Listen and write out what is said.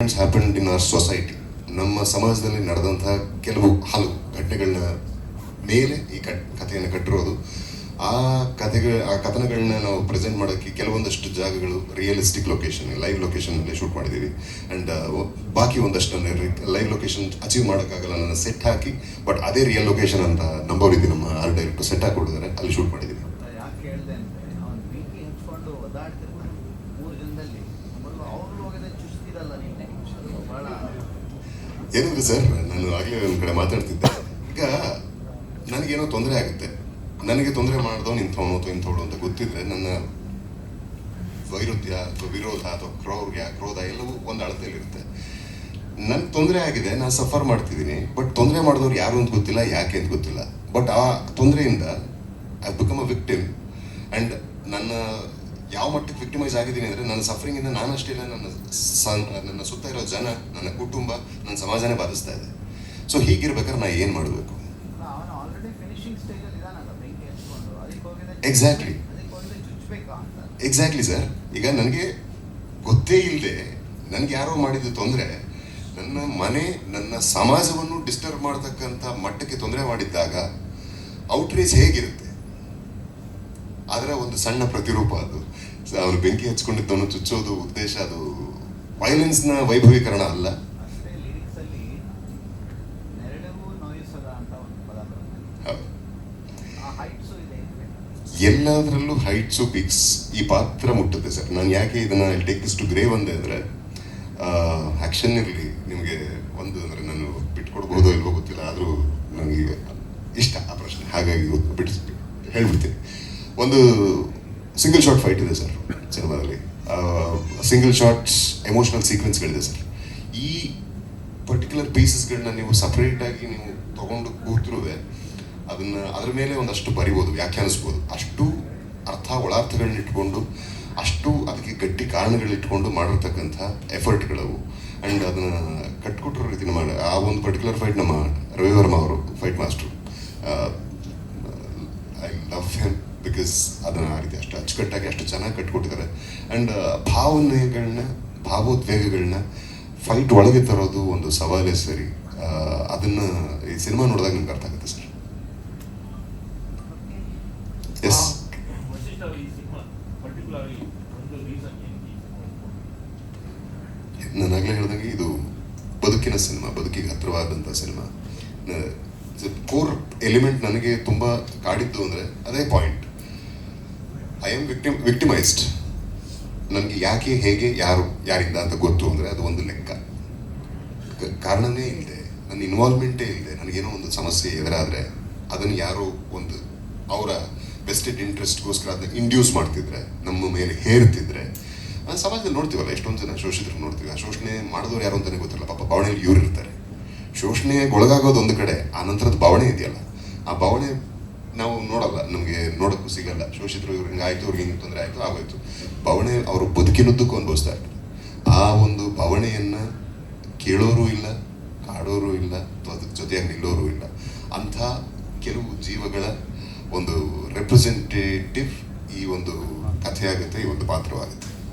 Happened in our society. ನಮ್ಮ ಸಮಾಜದಲ್ಲಿ ನಡೆದಂತಹ ಹಲವು ಘಟನೆಗಳನ್ನ ಮೇಲೆ ಈ ಕಥೆಯನ್ನು ಕಟ್ಟಿರೋದು. ಆ ಕಥನಗಳನ್ನ ನಾವು ಪ್ರೆಸೆಂಟ್ ಮಾಡೋಕ್ಕೆ ಕೆಲವೊಂದಷ್ಟು ಜಾಗಗಳು ರಿಯಲಿಸ್ಟಿಕ್ ಲೊಕೇಶನ್, ಲೈವ್ ಲೊಕೇಶನ್ನಲ್ಲಿ ಶೂಟ್ ಮಾಡಿದ್ದೀವಿ. ಆ್ಯಂಡ್ ಬಾಕಿ ಒಂದಷ್ಟು ಲೈವ್ ಲೊಕೇಶನ್ ಅಚೀವ್ ಮಾಡೋಕ್ಕಾಗಲ್ಲ, ನನ್ನ ಸೆಟ್ ಹಾಕಿ ಬಟ್ ಅದೇ ರಿಯಲ್ ಲೊಕೇಶನ್ ಅಂತ ನಂಬೋರಿದ್ವಿ. ನಮ್ಮ ಆರ್ಟ್ ಡೈರೆಕ್ಟರ್ ಸೆಟ್ ಹಾಕಿಕೊಟ್ಟಿದ್ದಾರೆ, ಅಲ್ಲಿ ಶೂಟ್ ಮಾಡಿದ್ದೀವಿ. ಏನಿಲ್ಲ ಸರ್, ನಾನು ಆಗಲೇ ಒಂದು ಕಡೆ ಮಾತಾಡ್ತಿದ್ದೆ. ಈಗ ನನಗೇನೋ ತೊಂದರೆ ಆಗುತ್ತೆ, ನನಗೆ ತೊಂದರೆ ಮಾಡಿದವನು ಇಂಥವನು ಅಥವಾ ಇಂಥವಳು ಅಂತ ಗೊತ್ತಿದ್ರೆ ನನ್ನ ವೈರುಧ್ಯ ಅಥವಾ ವಿರೋಧ ಅಥವಾ ಕ್ರೋಧ ಎಲ್ಲವೂ ಒಂದು ಅಳತೆಯಲ್ಲಿರುತ್ತೆ. ನನಗೆ ತೊಂದರೆ ಆಗಿದೆ, ನಾನು ಸಫರ್ ಮಾಡ್ತಿದ್ದೀನಿ, ಬಟ್ ತೊಂದರೆ ಮಾಡಿದವ್ರು ಯಾರು ಅಂತ ಗೊತ್ತಿಲ್ಲ, ಯಾಕೆ ಅಂತ ಗೊತ್ತಿಲ್ಲ. ಬಟ್ ಆ ತೊಂದರೆಯಿಂದ I become a victim. And ನನ್ನ ಯಾವ ಮಟ್ಟಕ್ಕೆ ವಿಕ್ಟಿಮೈಸ್ ಆಗಿದ್ದೀನಿ ಅಂದರೆ ನನ್ನ ಸಫರಿಂಗಿಂದ ನಾನಷ್ಟೇ ಇಲ್ಲ, ನನ್ನ ಸುತ್ತ ಇರೋ ಜನ, ನನ್ನ ಕುಟುಂಬ, ನನ್ನ ಸಮಾಜನೇ ಬಾಧಿಸ್ತಾ ಇದೆ. ಸೊ ಹೀಗಿರ್ಬೇಕಾದ್ರೆ ನಾ ಏನು ಮಾಡಬೇಕು? Exactly sir. ಈಗ ನನಗೆ ಗೊತ್ತೇ ಇಲ್ಲದೆ ನನಗೆ ಯಾರೋ ಮಾಡಿದ ತೊಂದರೆ ನನ್ನ ಮನೆ, ನನ್ನ ಸಮಾಜವನ್ನು ಡಿಸ್ಟರ್ಬ್ ಮಾಡ್ತಕ್ಕಂಥ ಮಟ್ಟಕ್ಕೆ ತೊಂದರೆ ಮಾಡಿದ್ದಾಗ ಔಟ್ರೇಜ್ ಹೇಗಿರುತ್ತೆ? ಅದರ ಒಂದು ಸಣ್ಣ ಪ್ರತಿರೂಪ ಅದು. ಅವನು ಬೆಂಕಿ ಹಚ್ಕೊಂಡಿದ್ದವನು ಚುಚ್ಚೋದು ಉದ್ದೇಶ, ಅದು ವೈಲೆನ್ಸ್ನ ವೈಭವೀಕರಣ ಅಲ್ಲ. ಎಲ್ಲದರಲ್ಲೂ ಹೈಟ್ಸು ಪಿಕ್ಸ್ ಈ ಪಾತ್ರ ಮುಟ್ಟುತ್ತೆ ಸರ್. ನಾನು ಯಾಕೆ ಇದನ್ನ ಟೇಕ್ ದಿಸ್ ಟು ಗ್ರೇವ್ ಅಂದೆ ಅಂದರೆ, ಆ್ಯಕ್ಷನ್ ಇರಲಿ ನಿಮಗೆ ಒಂದು ಅಂದರೆ ನಾನು ಬಿಟ್ಕೊಡ್ಬೋದೋ ಇಲ್ವೋ ಗೊತ್ತಿಲ್ಲ, ಆದರೂ ನನಗೆ ಇಷ್ಟ ಆ ಪ್ರಶ್ನೆ, ಹಾಗಾಗಿ ಹೇಳ್ಬಿಡ್ತೀನಿ. ಒಂದು ಸಿಂಗಲ್ ಶಾಟ್ ಫೈಟ್ ಇದೆ ಸರ್ ಸಿನಿಮಾದಲ್ಲಿ, ಸಿಂಗಲ್ ಶಾಟ್ಸ್ ಎಮೋಷನಲ್ ಸೀಕ್ವೆನ್ಸ್ಗಳಿದೆ ಸರ್. ಈ ಪರ್ಟಿಕ್ಯುಲರ್ ಪೀಸಸ್ಗಳನ್ನ ನೀವು ಸಪ್ರೇಟಾಗಿ ನೀವು ತೊಗೊಂಡು ಕೂತಿರುವೆ ಅದ್ರ ಮೇಲೆ ಒಂದಷ್ಟು ಬರಿಬೋದು, ವ್ಯಾಖ್ಯಾನಿಸ್ಬೋದು. ಅಷ್ಟು ಒಳಾರ್ಥಗಳನ್ನ ಇಟ್ಕೊಂಡು, ಅಷ್ಟು ಅದಕ್ಕೆ ಗಟ್ಟಿ ಕಾರಣಗಳಿಟ್ಕೊಂಡು ಮಾಡಿರ್ತಕ್ಕಂಥ ಎಫರ್ಟ್ಗಳವು. ಆ್ಯಂಡ್ ಅದನ್ನು ಕಟ್ಕೊಟ್ಟಿರೋ ರೀತಿನ ಮಾಡಿ ಆ ಒಂದು ಪರ್ಟಿಕ್ಯುಲರ್ ಫೈಟ್ ನಮ್ಮ ರವಿ ವರ್ಮ ಅವರು fight master, I love him because ಅದನ್ನು ಆ ರೀತಿ ಅಷ್ಟು ಅಚ್ಚುಕಟ್ಟಾಗಿ ಅಷ್ಟು ಚೆನ್ನಾಗಿ ಕಟ್ಕೊಟ್ಟಿದ್ದಾರೆ. ಆ್ಯಂಡ್ ಭಾವೋದ್ವೇಗಗಳನ್ನ ಫೈಟ್ ಒಳಗೆ ತರೋದು ಒಂದು ಸವಾಲೇ ಸರಿ. ಅದನ್ನು ಈ ಸಿನಿಮಾ ನೋಡಿದಾಗ ನಿಮ್ಗೆ ಅರ್ಥ ಆಗುತ್ತೆ ಸರ್. ಎಸ್, ನಾನಾಗಲೇ ಹೇಳಿದಂಗೆ ಇದು ಬದುಕಿನ ಸಿನಿಮಾ, ಬದುಕಿಗೆ ಹತ್ತಿರವಾದಂಥ ಸಿನಿಮಾ. ಕೋರ್ ಎಲಿಮೆಂಟ್ ನನಗೆ ತುಂಬ ಕಾಡಿದ್ದು ಅಂದರೆ ಅದೇ ಪಾಯಿಂಟ್. I am ವಿಕ್ಟಿಮೈಸ್ಡ್. ನನಗೆ ಯಾಕೆ, ಹೇಗೆ, ಯಾರಿಂದ ಅಂತ ಗೊತ್ತು ಅಂದರೆ ಅದು ಒಂದು ಲೆಕ್ಕ. ಕಾರಣನೇ ಇಲ್ಲದೆ, ನನ್ನ ಇನ್ವಾಲ್ವ್ಮೆಂಟೇ ಇಲ್ಲದೆ ನನಗೇನೋ ಒಂದು ಸಮಸ್ಯೆ ಎದುರಾದರೆ ಅದನ್ನು ಯಾರೋ ಒಂದು ಅವರ ಬೆಸ್ಟೆಡ್ ಇಂಟ್ರೆಸ್ಟ್ಗೋಸ್ಕರ ಅದನ್ನ ಇಂಡ್ಯೂಸ್ ಮಾಡ್ತಿದ್ರೆ, ನಮ್ಮ ಮೇಲೆ ಹೇರ್ತಿದ್ರೆ, ಸಮಾಜದಲ್ಲಿ ನೋಡ್ತೀವಲ್ಲ ಎಷ್ಟೊಂದು ಜನ ಶೋಷಿತರು ನೋಡ್ತೀವಿ. ಆ ಶೋಷಣೆ ಮಾಡಿದವ್ರು ಯಾರು ಅಂತಲೇ ಗೊತ್ತಿಲ್ಲ, ಪಾಪ ಭಾವನೆಯಲ್ಲಿ ಇವ್ರು ಇರ್ತಾರೆ. ಶೋಷಣೆಗೊಳಗಾಗೋದು ಒಂದು ಕಡೆ, ಆ ನಂತರದ ಭಾವನೆ ಇದೆಯಲ್ಲ, ಆ ಭಾವನೆ ನಾವು ನೋಡಲ್ಲ, ನಮಗೆ ನೋಡೋಕ್ಕೂ ಸಿಗಲ್ಲ. ಶೋಷಿತರು ಇವ್ರು ಹಿಂಗೆ ಆಯಿತು, ಅವ್ರಿಗೆ ಹಿಂಗೆ ತೊಂದರೆ ಆಯಿತು, ಆಗೋಯ್ತು. ಭಾವನೆ ಅವರು ಬದುಕಿನುದ್ದಕ್ಕೂ ಅನುಭವಿಸ್ತಾ ಇರ್ತಾರೆ. ಆ ಒಂದು ಭಾವನೆಯನ್ನು ಕೇಳೋರು ಇಲ್ಲ, ಕಾಡೋರು ಇಲ್ಲ, ಅಥವಾ ಅದಕ್ಕೆ ಜೊತೆಯಾಗಿ ನಿಲ್ಲೋರು ಇಲ್ಲ. ಅಂಥ ಕೆಲವು ಜೀವಗಳ ಒಂದು ರೆಪ್ರೆಸೆಂಟೇಟಿವ್ ಈ ಒಂದು ಕಥೆಯಾಗುತ್ತೆ, ಈ ಒಂದು ಪಾತ್ರವಾಗುತ್ತೆ.